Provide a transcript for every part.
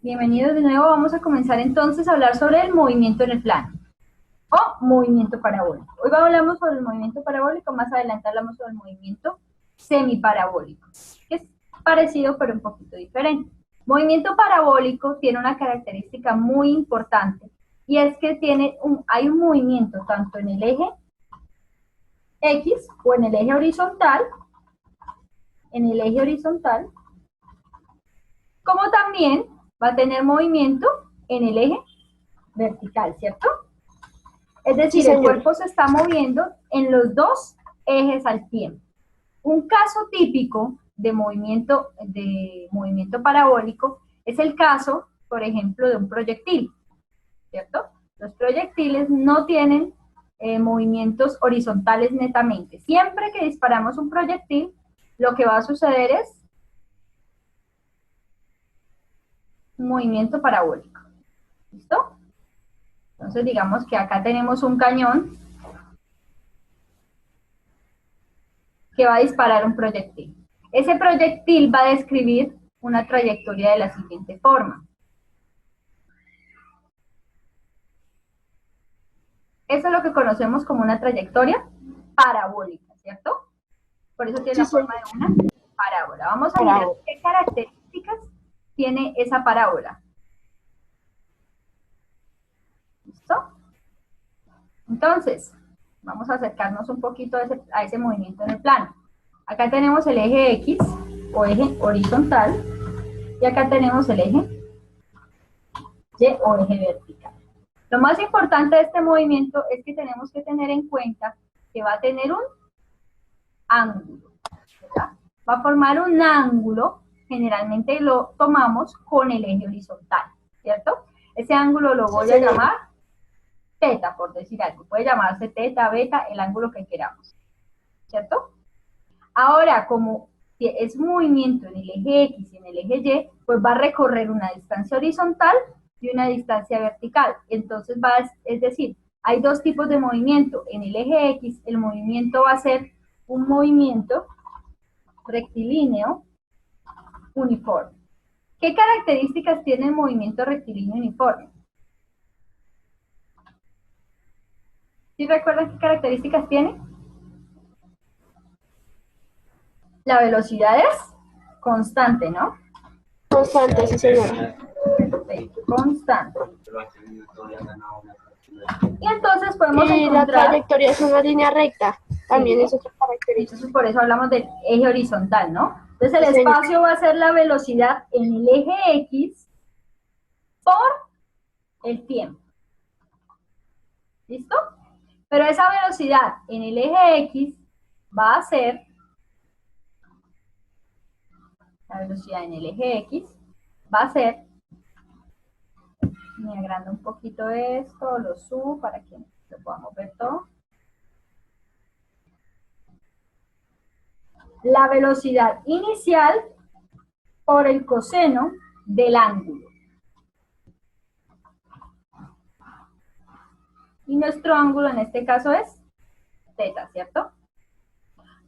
Bienvenidos de nuevo. Vamos a comenzar entonces a hablar sobre el movimiento en el plano o movimiento parabólico. Hoy hablamos sobre el movimiento parabólico, más adelante hablamos sobre el movimiento semiparabólico, que es parecido pero un poquito diferente. Movimiento parabólico tiene una característica muy importante y es que hay un movimiento tanto en el eje X o en el eje horizontal, como también va a tener movimiento en el eje vertical, ¿cierto? Es decir, sí, el cuerpo se está moviendo en los dos ejes al tiempo. Un caso típico de movimiento parabólico es el caso, por ejemplo, de un proyectil, ¿cierto? Los proyectiles no tienen movimientos horizontales netamente. Siempre que disparamos un proyectil, lo que va a suceder es un movimiento parabólico. ¿Listo? Entonces, digamos que acá tenemos un cañón que va a disparar un proyectil. Ese proyectil va a describir una trayectoria de la siguiente forma. Eso es lo que conocemos como una trayectoria parabólica, ¿cierto? Por eso tiene la forma de una parábola. Vamos a mirar qué características tiene esa parábola. ¿Listo? Entonces, vamos a acercarnos un poquito a ese movimiento en el plano. Acá tenemos el eje X o eje horizontal y acá tenemos el eje Y o eje vertical. Lo más importante de este movimiento es que tenemos que tener en cuenta que va a tener un ángulo, ¿verdad? Va a formar un ángulo, generalmente lo tomamos con el eje horizontal, ¿cierto? Ese ángulo lo voy a llamar teta, por decir algo. Puede llamarse teta, beta, el ángulo que queramos, ¿cierto? Ahora, como es movimiento en el eje X y en el eje Y, pues va a recorrer una distancia horizontal y una distancia vertical. Entonces es decir, hay dos tipos de movimiento. En el eje X, el movimiento va a ser un movimiento rectilíneo uniforme. ¿Qué características tiene el movimiento rectilíneo uniforme? ¿Sí recuerdan qué características tiene? La velocidad es constante, ¿no? Constante, sí, señora. Perfecto, constante. Y entonces podemos encontrar... la trayectoria es una línea recta, también es otra característica. Entonces por eso hablamos del eje horizontal, ¿no? Entonces el espacio va a ser la velocidad en el eje X por el tiempo. ¿Listo? Pero esa velocidad en el eje X va a ser... La velocidad en el eje X va a ser... Me agrando un poquito esto, lo subo para que lo podamos ver todo. La velocidad inicial por el coseno del ángulo. Y nuestro ángulo en este caso es teta, ¿cierto?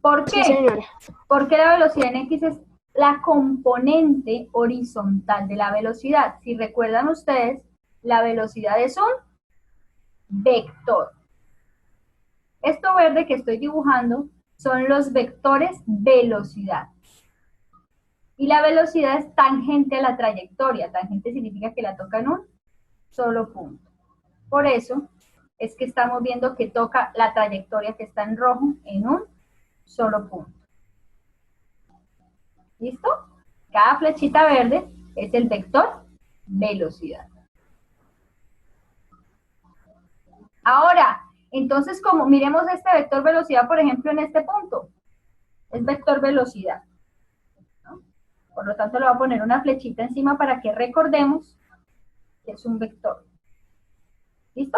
¿Por qué? Sí, señora. Porque la velocidad en X es la componente horizontal de la velocidad. Si recuerdan ustedes, la velocidad es un vector. Esto verde que estoy dibujando son los vectores velocidad. Y la velocidad es tangente a la trayectoria. Tangente significa que la toca en un solo punto. Por eso es que estamos viendo que toca la trayectoria que está en rojo en un solo punto. ¿Listo? Cada flechita verde es el vector velocidad. Ahora, entonces, como miremos este vector velocidad, por ejemplo, en este punto, es vector velocidad, ¿no? Por lo tanto, le voy a poner una flechita encima para que recordemos que es un vector. ¿Listo?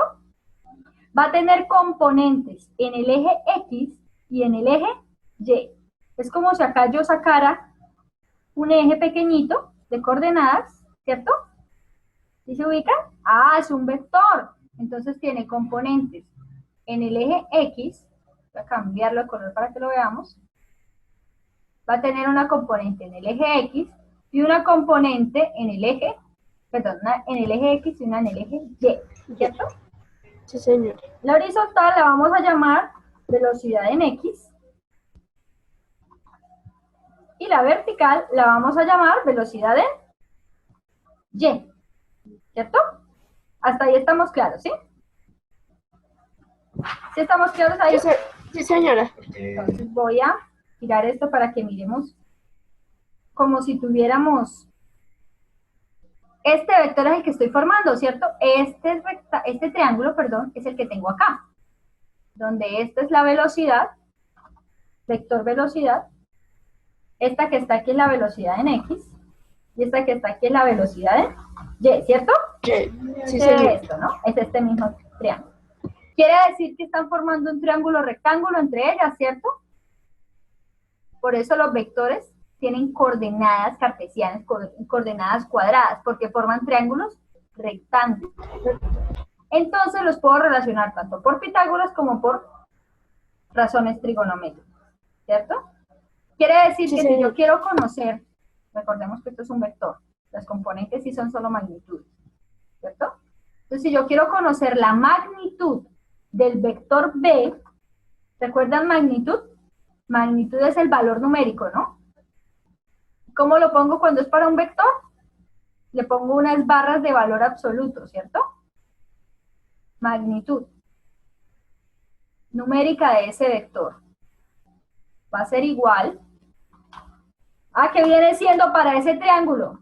Va a tener componentes en el eje X y en el eje Y. Es como si acá yo sacara un eje pequeñito de coordenadas, ¿cierto? ¿Sí se ubica? Ah, es un vector. Entonces tiene componentes en el eje X. Voy a cambiarlo de color para que lo veamos. Va a tener una componente en el eje X y una componente en el eje perdón, una en el eje X y una en el eje Y, ¿cierto? Sí, señora. La horizontal la vamos a llamar velocidad en X y la vertical la vamos a llamar velocidad en Y, ¿cierto? Hasta ahí estamos claros, ¿sí? ¿Sí estamos claros ahí? Sí, señora. Entonces voy a tirar esto para que miremos como si tuviéramos... Este vector es el que estoy formando, ¿cierto? Este triángulo, perdón, es el que tengo acá, donde esta es la velocidad, vector velocidad, esta que está aquí es la velocidad en X, y esta que está aquí es la velocidad en Y, ¿cierto? Sí, Es señora. esto, ¿no? Es este mismo triángulo. Quiere decir que están formando un triángulo rectángulo entre ellas, ¿cierto? Por eso los vectores tienen coordenadas cartesianas, coordenadas cuadradas, porque forman triángulos rectángulos. Entonces los puedo relacionar tanto por Pitágoras como por razones trigonométricas, ¿cierto? Quiere decir que si yo quiero conocer, recordemos que esto es un vector, las componentes sí son solo magnitudes, ¿cierto? Entonces si yo quiero conocer la magnitud del vector B, ¿recuerdan magnitud? Magnitud es el valor numérico, ¿no? ¿Cómo lo pongo cuando es para un vector? Le pongo unas barras de valor absoluto, ¿cierto? Magnitud numérica de ese vector va a ser igual a que viene siendo para ese triángulo.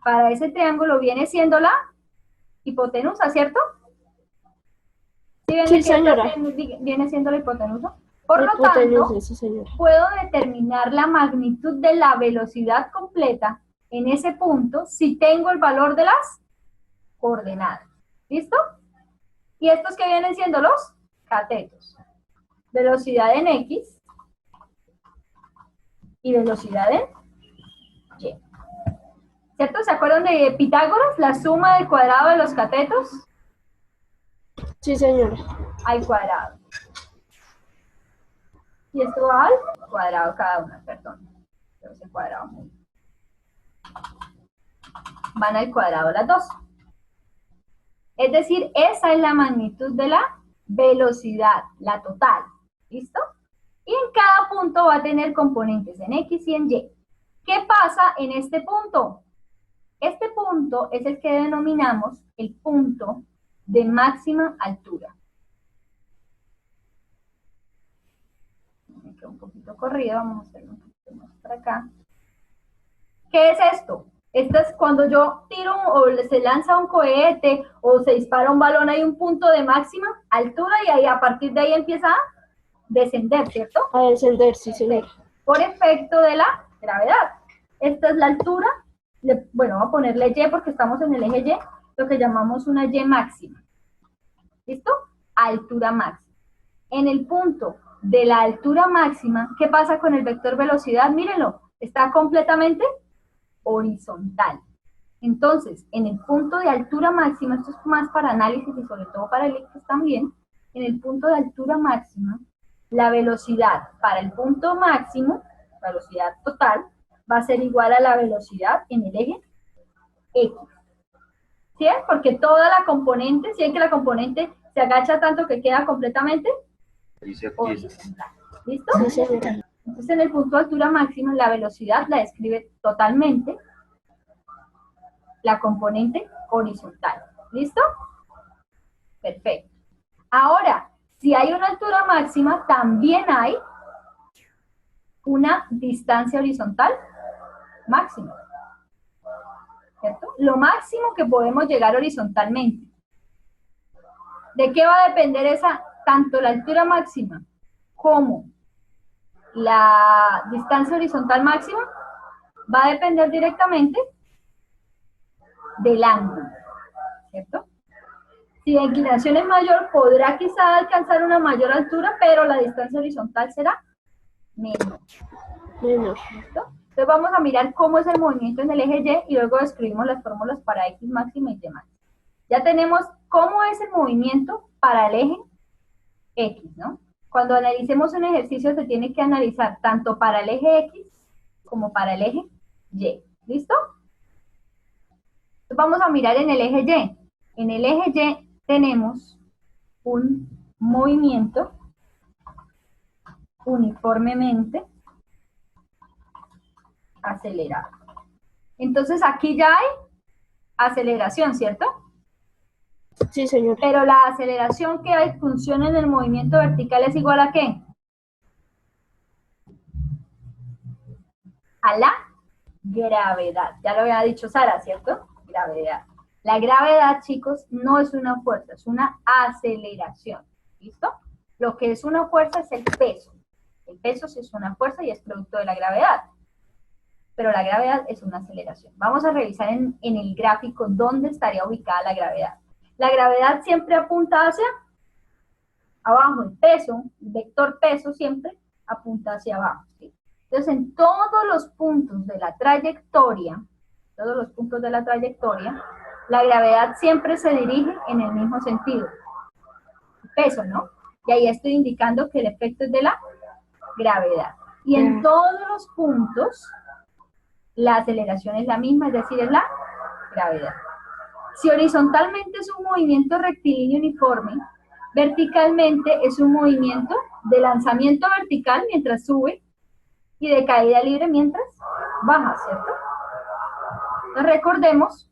Para ese triángulo viene siendo la hipotenusa, ¿cierto? Sí, señora. Viene siendo la hipotenusa. Por lo tanto, sí, señora. puedo determinar la magnitud de la velocidad completa en ese punto si tengo el valor de las coordenadas. ¿Listo? Y estos que vienen siendo los catetos. Velocidad en X y velocidad en Y. ¿Cierto? ¿Se acuerdan de Pitágoras? La suma del cuadrado de los catetos Sí, señora. al cuadrado. Y esto va al cuadrado cada una, perdón. Ese cuadrado. Van al cuadrado las dos. Es decir, esa es la magnitud de la velocidad, la total. ¿Listo? Y en cada punto va a tener componentes en X y en Y. ¿Qué pasa en este punto? Este punto es el que denominamos el punto de máxima altura. Me quedo un poquito corrido, vamos a hacerlo un poquito más para acá. ¿Qué es esto? Esto es cuando yo tiro o se lanza un cohete o se dispara un balón, hay un punto de máxima altura y ahí a partir de ahí empieza a descender, ¿cierto? A descender, sí, señora. Por efecto de la gravedad. Esta es la altura. Bueno, voy a ponerle Y porque estamos en el eje Y, lo que llamamos una Y máxima. ¿Listo? Altura máxima. En el punto de la altura máxima, ¿qué pasa con el vector velocidad? Mírenlo, está completamente horizontal. Entonces, en el punto de altura máxima, esto es más para análisis y sobre todo para electros también, en el punto de altura máxima, la velocidad para el punto máximo, velocidad total, va a ser igual a la velocidad en el eje X. ¿Sí? Porque toda la componente, si ven que la componente se agacha tanto que queda completamente horizontal. ¿Listo? Sí, señora. Entonces en el punto de altura máxima la velocidad la describe totalmente la componente horizontal. ¿Listo? Perfecto. Ahora, si hay una altura máxima, también hay una distancia horizontal máxima. ¿Cierto? Lo máximo que podemos llegar horizontalmente. ¿De qué va a depender esa, tanto la altura máxima como la distancia horizontal máxima? Va a depender directamente del ángulo, ¿cierto? Si la inclinación es mayor, podrá quizá alcanzar una mayor altura, pero la distancia horizontal será menor. ¿Listo? Entonces vamos a mirar cómo es el movimiento en el eje Y y luego describimos las fórmulas para X máxima y Y máxima. Ya tenemos cómo es el movimiento para el eje X, ¿no? Cuando analicemos un ejercicio se tiene que analizar tanto para el eje X como para el eje Y. ¿Listo? vamos a mirar en el eje Y. En el eje Y tenemos un movimiento uniformemente acelerado. Entonces aquí ya hay aceleración, ¿cierto? Sí, señor. Pero la aceleración que hay función en el movimiento vertical es igual a ¿qué? A la gravedad. Ya lo había dicho Sara, ¿cierto? Gravedad. La gravedad, chicos, no es una fuerza, es una aceleración. ¿Listo? Lo que es una fuerza es el peso. El peso sí es una fuerza y es producto de la gravedad. Pero la gravedad es una aceleración. Vamos a revisar en el gráfico dónde estaría ubicada la gravedad. La gravedad siempre apunta hacia abajo, el peso, el vector peso siempre apunta hacia abajo, ¿sí? Entonces, en todos los puntos de la trayectoria, la gravedad siempre se dirige en el mismo sentido. El peso, ¿no? Y ahí estoy indicando que el efecto es de la gravedad. Y en todos los puntos, la aceleración es la misma, es decir, es la gravedad. Si horizontalmente es un movimiento rectilíneo uniforme, verticalmente es un movimiento de lanzamiento vertical mientras sube y de caída libre mientras baja, ¿cierto? Entonces recordemos